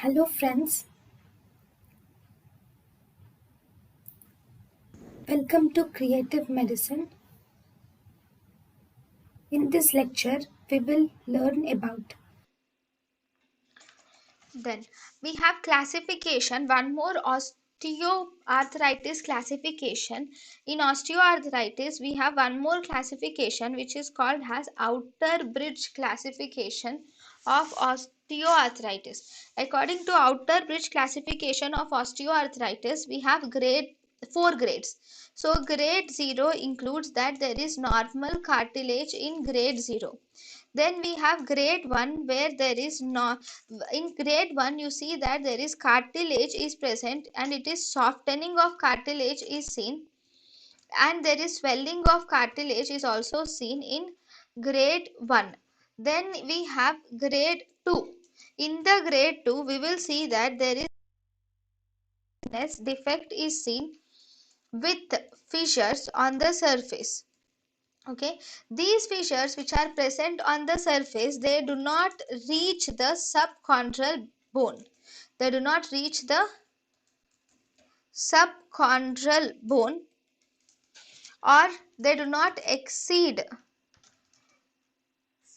Hello friends, welcome to Creative Medicine. In this lecture, we will learn about Then we have classification, one more osteoarthritis classification. In osteoarthritis, we have one more classification which is called as Outerbridge classification of osteoarthritis. According to Outerbridge classification of osteoarthritis, we have four grades. So grade 0 includes that there is normal cartilage in grade 0. Then we have grade 1 where there is no, in grade 1 you see that there is cartilage is present and it is softening of cartilage is seen, and there is swelling of cartilage is also seen in grade 1. Then we have grade 2. In the grade 2 we will see that there is defect is seen with fissures on the surface. Okay, these fissures which are present on the surface, they do not reach the subchondral bone. They do not reach the subchondral bone, or they do not exceed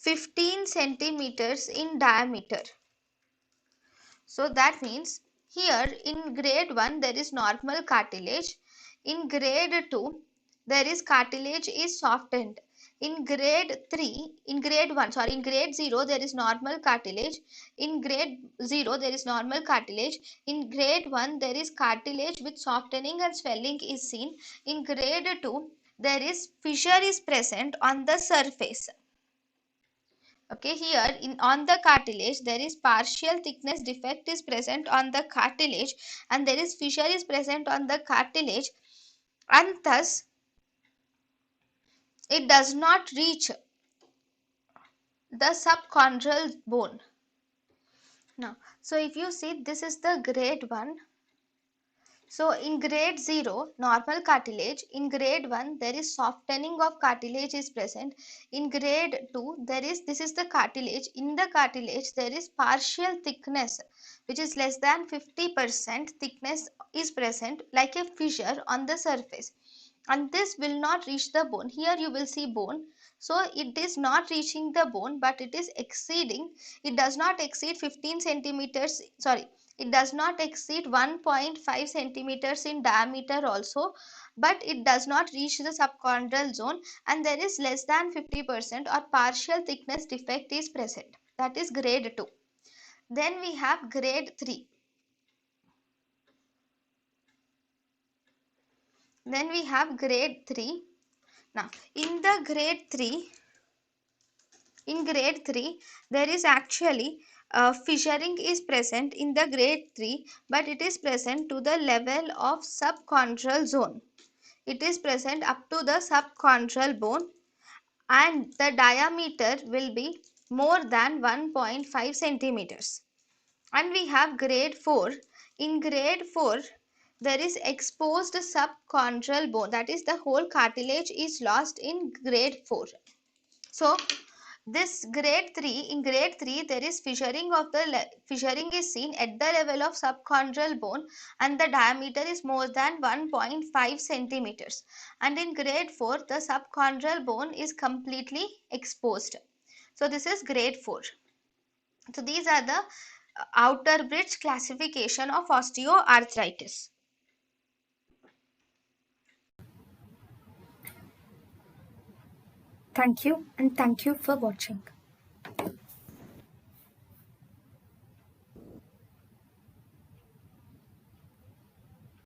15 centimeters in diameter. So that means here in grade 1 there is normal cartilage. In grade 2 there is cartilage is softened. In grade 0 there is normal cartilage. In grade 0 there is normal cartilage. In grade 1 there is cartilage with softening and swelling is seen. In grade 2 there is fissure is present on the surface. Okay, here on the cartilage there is partial thickness defect is present on the cartilage, and there is fissure is present on the cartilage, and thus it does not reach the subchondral bone. Now, so if you see, this is the grade 1. So in grade 0 normal cartilage, in grade 1 there is softening of cartilage is present. In grade 2 there is, this is the cartilage, in the cartilage there is partial thickness which is less than 50% thickness is present like a fissure on the surface, and this will not reach the bone. Here you will see bone, so it is not reaching the bone but it is exceeding, it does not exceed 15 centimeters, sorry, it does not exceed 1.5 centimeters in diameter also, but it does not reach the subchondral zone, and there is less than 50% or partial thickness defect is present. That is grade 2. Then we have grade 3. Then we have grade 3. Now, in the grade 3, in grade 3 there is actually fissuring is present in the grade 3, but it is present to the level of subchondral zone. It is present up to the subchondral bone, and the diameter will be more than 1.5 centimeters. And we have grade 4. In grade 4 there is exposed subchondral bone, that is the whole cartilage is lost in grade 4. So this grade 3, in grade 3 there is fissuring of the fissuring is seen at the level of subchondral bone, and the diameter is more than 1.5 centimeters. And in grade 4 the subchondral bone is completely exposed. So this is grade 4. So these are the Outerbridge classification of osteoarthritis. thank you and thank you for watching.